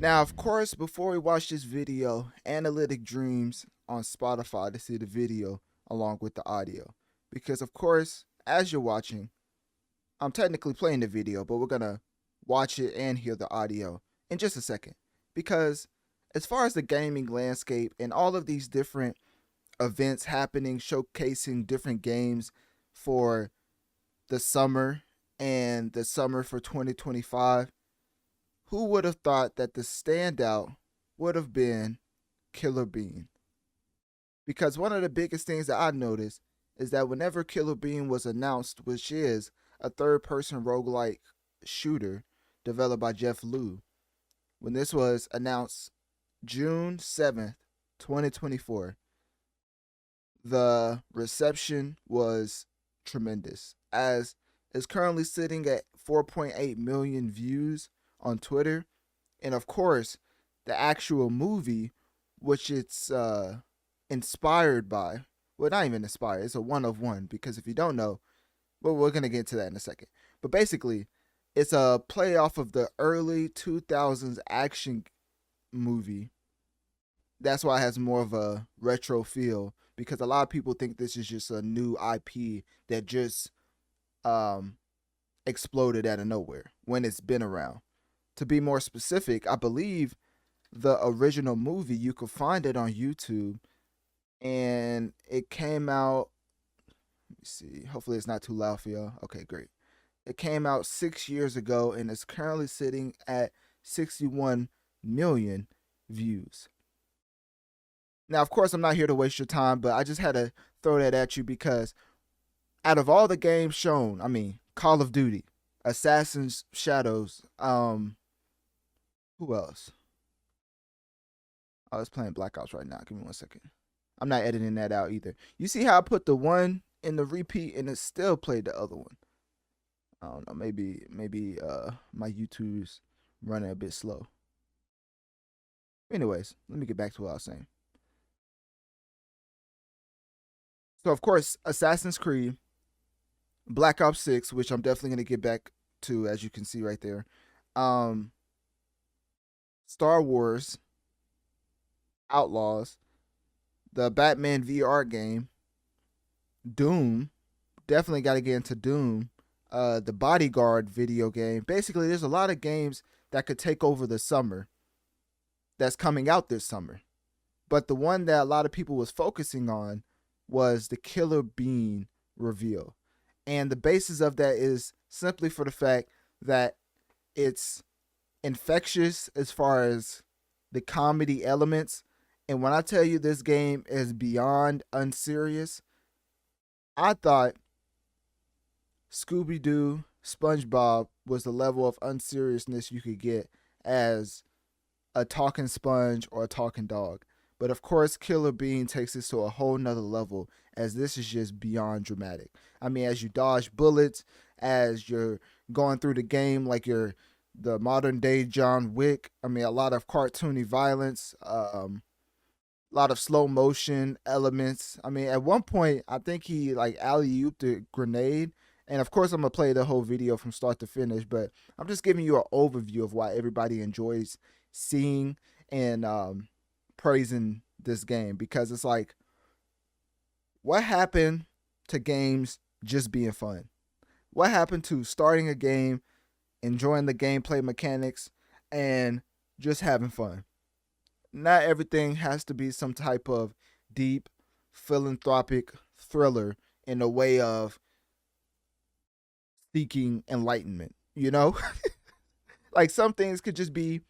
Now, of course, before we watch this video, Analytic Dreamz on Spotify to see the video along with the audio. Because, of course, as you're watching, I'm technically playing the video, but we're going to watch it and hear the audio in just a second. Because as far as the gaming landscape and all of these different events happening, showcasing different games for the summer and the summer for 2025, who would have thought that the standout would have been Killer Bean? Because one of the biggest things that I noticed is that whenever Killer Bean was announced, which is a third-person roguelike shooter developed by Jeff Lew, when this was announced June 7th, 2024, the reception was tremendous, as it's currently sitting at 4.8 million views on Twitter. And of course, the actual movie, which it's inspired by, well, not even inspired, it's a one of one, because if you don't know, well, we're going to get to that in a second. But basically, it's a play off of the early 2000s action movie. That's why it has more of a retro feel, because a lot of people think this is just a new IP that just exploded out of nowhere when it's been around. To be more specific, I believe the original movie, you could find it on YouTube, and it came out, let me see, hopefully it's not too loud for y'all. Okay, great. It came out 6 years ago, and it's currently sitting at 61 million views. Now, of course, I'm not here to waste your time, but I just had to throw that at you because out of all the games shown, I mean, Call of Duty, Assassin's Shadows, who else? Oh, it's playing Black Ops right now. Give me 1 second. I'm not editing that out either. You see how I put the one in the repeat and it still played the other one? I don't know. Maybe my YouTube's running a bit slow. Anyways, let me get back to what I was saying. So, of course, Assassin's Creed, Black Ops 6, which I'm definitely going to get back to, as you can see right there. Star Wars, Outlaws, the Batman VR game, Doom, definitely got to get into Doom, the Bodyguard video game. Basically, there's a lot of games that could take over the summer that's coming out this summer. But the one that a lot of people was focusing on was the Killer Bean reveal. And the basis of that is simply for the fact that it's infectious as far as the comedy elements. And when I tell you this game is beyond unserious, I thought Scooby-Doo, SpongeBob was the level of unseriousness you could get as a talking sponge or a talking dog. But of course, Killer Bean takes this to a whole nother level, as this is just beyond dramatic. I mean, as you dodge bullets, as you're going through the game like you're the modern day John Wick. I mean, a lot of cartoony violence, a lot of slow motion elements. I mean, at one point, I think he like alley-ooped a grenade. And of course, I'm going to play the whole video from start to finish, but I'm just giving you an overview of why everybody enjoys seeing and praising this game, because it's like, what happened to games just being fun? What happened to starting a game, enjoying the gameplay mechanics, and just having fun? Not everything has to be some type of deep philanthropic thriller in a way of seeking enlightenment, you know? Like, some things could just be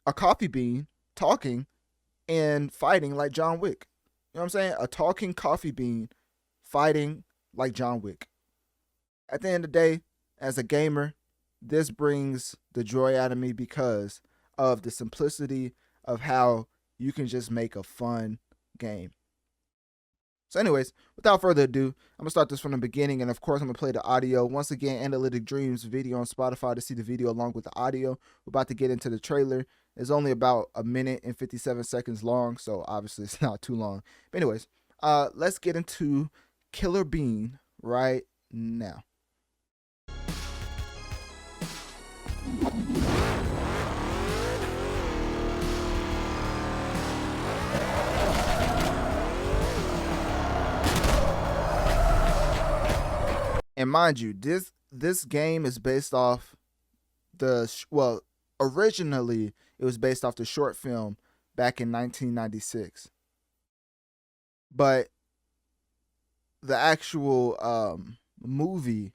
a coffee bean talking and fighting like John Wick. You know what I'm saying? A talking coffee bean fighting like John Wick. At the end of the day, as a gamer, this brings the joy out of me because of the simplicity of how you can just make a fun game. So anyways, without further ado, I'm going to start this from the beginning, and of course I'm going to play the audio. Once again, Analytic Dreamz video on Spotify to see the video along with the audio. We're about to get into the trailer. It's only about 1 minute and 57 seconds long, so obviously it's not too long. But anyways, let's get into Killer Bean right now. And mind you, this game is based off well, originally it was based off the short film back in 1996, but the actual movie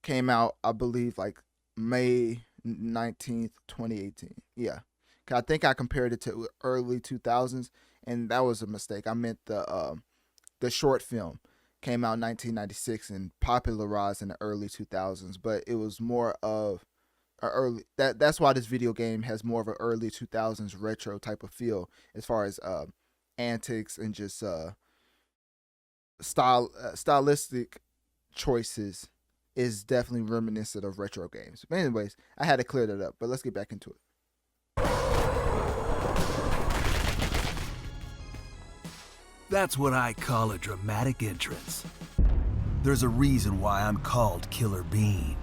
came out, I believe, like May 19th, 2018. Yeah, 'cause I think I compared it to early 2000s, and that was a mistake. I meant the short film came out in 1996 and popularized in the early 2000s, but it was more of a early that's why this video game has more of an early 2000s retro type of feel as far as antics and just stylistic choices is definitely reminiscent of retro games. But anyways, I had to clear that up, but let's get back into it. That's what I call a dramatic entrance. There's a reason why I'm called Killer Bean.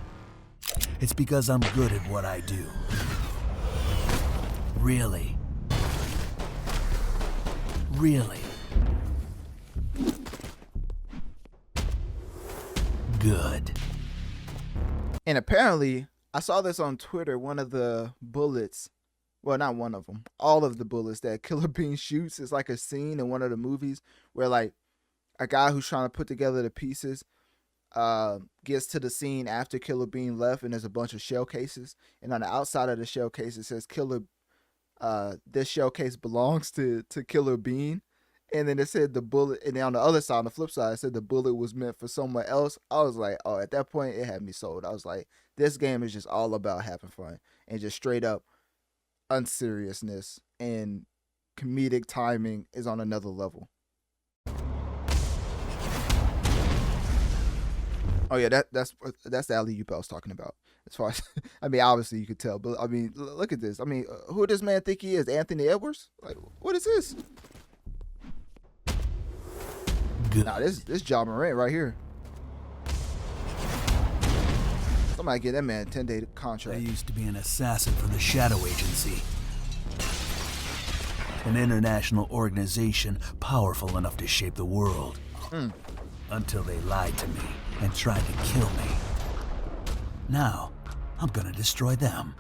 It's because I'm good at what I do. Really. Really. Good. And apparently, I saw this on Twitter, one of the bullets, well, not one of them, all of the bullets that Killer Bean shoots is like a scene in one of the movies where like a guy who's trying to put together the pieces gets to the scene after Killer Bean left, and there's a bunch of shell cases, and on the outside of the shell case it says this shell case belongs to Killer Bean. And then it said the bullet, and then on the other side, on the flip side, it said the bullet was meant for someone else. I was like, oh, at that point, it had me sold. I was like, this game is just all about having fun and just straight up unseriousness, and comedic timing is on another level. Oh yeah, that's the alley-oop I was talking about. As far as, I mean, obviously you could tell, but I mean, look at this. I mean, who does this man think he is? Anthony Edwards? Like, what is this? Good. Nah, this Ja Morant right here. Somebody get that man a 10-day contract. I used to be an assassin for the Shadow Agency. An international organization powerful enough to shape the world. Until they lied to me and tried to kill me. Now, I'm gonna destroy them.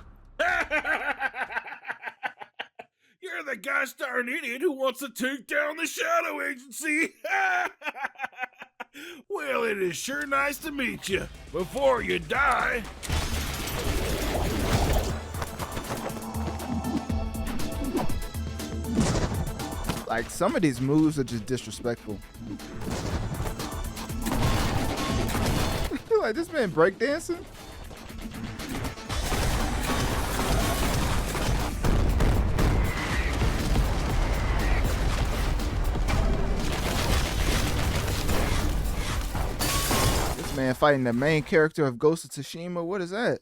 You're the gosh darn idiot who wants to take down the Shadow Agency! Well, it is sure nice to meet you. Before you die... Like, some of these moves are just disrespectful. Like, this man breakdancing? This man fighting the main character of Ghost of Tsushima. What is that?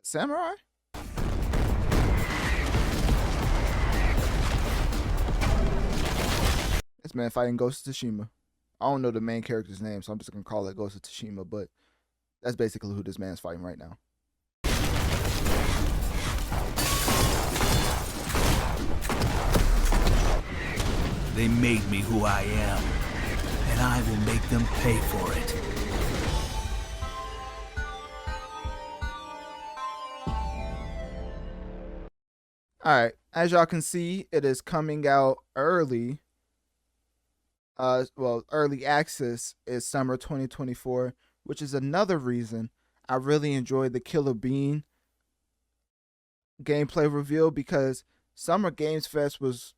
Samurai? This man fighting Ghost of Tsushima. I don't know the main character's name, so I'm just gonna call it Ghost of Tsushima, but that's basically who this man's fighting right now. They made me who I am, and I will make them pay for it. Alright, as y'all can see, it is coming out early. Early access is summer 2024, which is another reason I really enjoyed the Killer Bean gameplay reveal, because Summer Games Fest was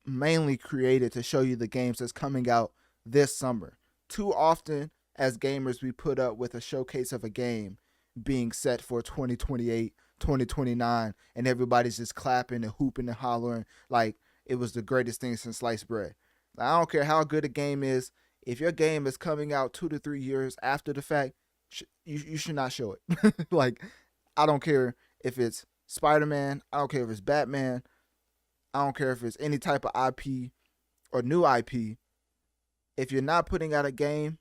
mainly created to show you the games that's coming out this summer. Too often, as gamers, we put up with a showcase of a game being set for 2028, 2029, and everybody's just clapping and hooping and hollering like it was the greatest thing since sliced bread. I don't care how good a game is. If your game is coming out 2 to 3 years after the fact, you should not show it. Like, I don't care if it's Spider-Man. I don't care if it's Batman. I don't care if it's any type of IP or new IP. If you're not putting out a game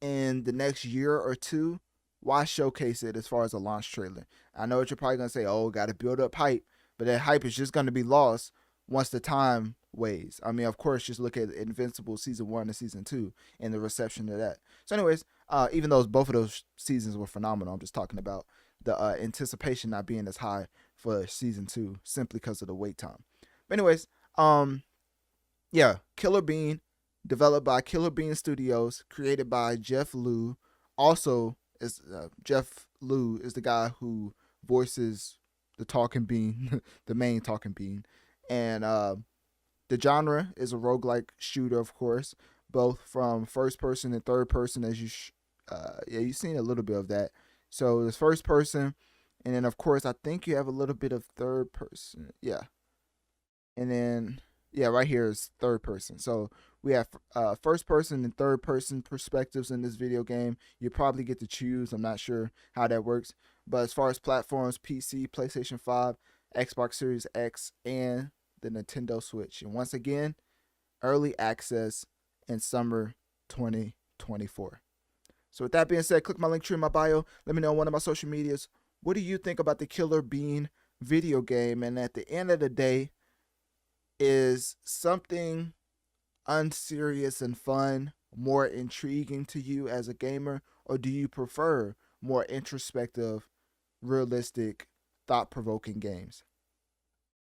in the next year or two, why showcase it as far as a launch trailer? I know what you're probably going to say, oh, got to build up hype. But that hype is just going to be lost once the time ways. I mean, of course, just look at Invincible season 1 and season 2 and the reception to that. So, anyways, even though both of those seasons were phenomenal, I'm just talking about the anticipation not being as high for season 2 simply because of the wait time. But anyways, yeah, Killer Bean, developed by Killer Bean Studios, created by Jeff Lew. Also, is Jeff Lew is the guy who voices the talking bean, the main talking bean, and the genre is a roguelike shooter, of course, both from first person and third person. As you've seen a little bit of that. So it's first person, and then of course I think you have a little bit of third person. Yeah, and then yeah, right here is third person. So we have first person and third person perspectives in this video game. You probably get to choose. I'm not sure how that works, but as far as platforms, PC, PlayStation 5, Xbox Series X, and the Nintendo Switch. And once again, early access in summer 2024. So with that being said, click my link tree in my bio. Let me know on one of my social medias. What do you think about the Killer Bean video game? And at the end of the day, is something unserious and fun more intriguing to you as a gamer, or do you prefer more introspective, realistic, thought-provoking games?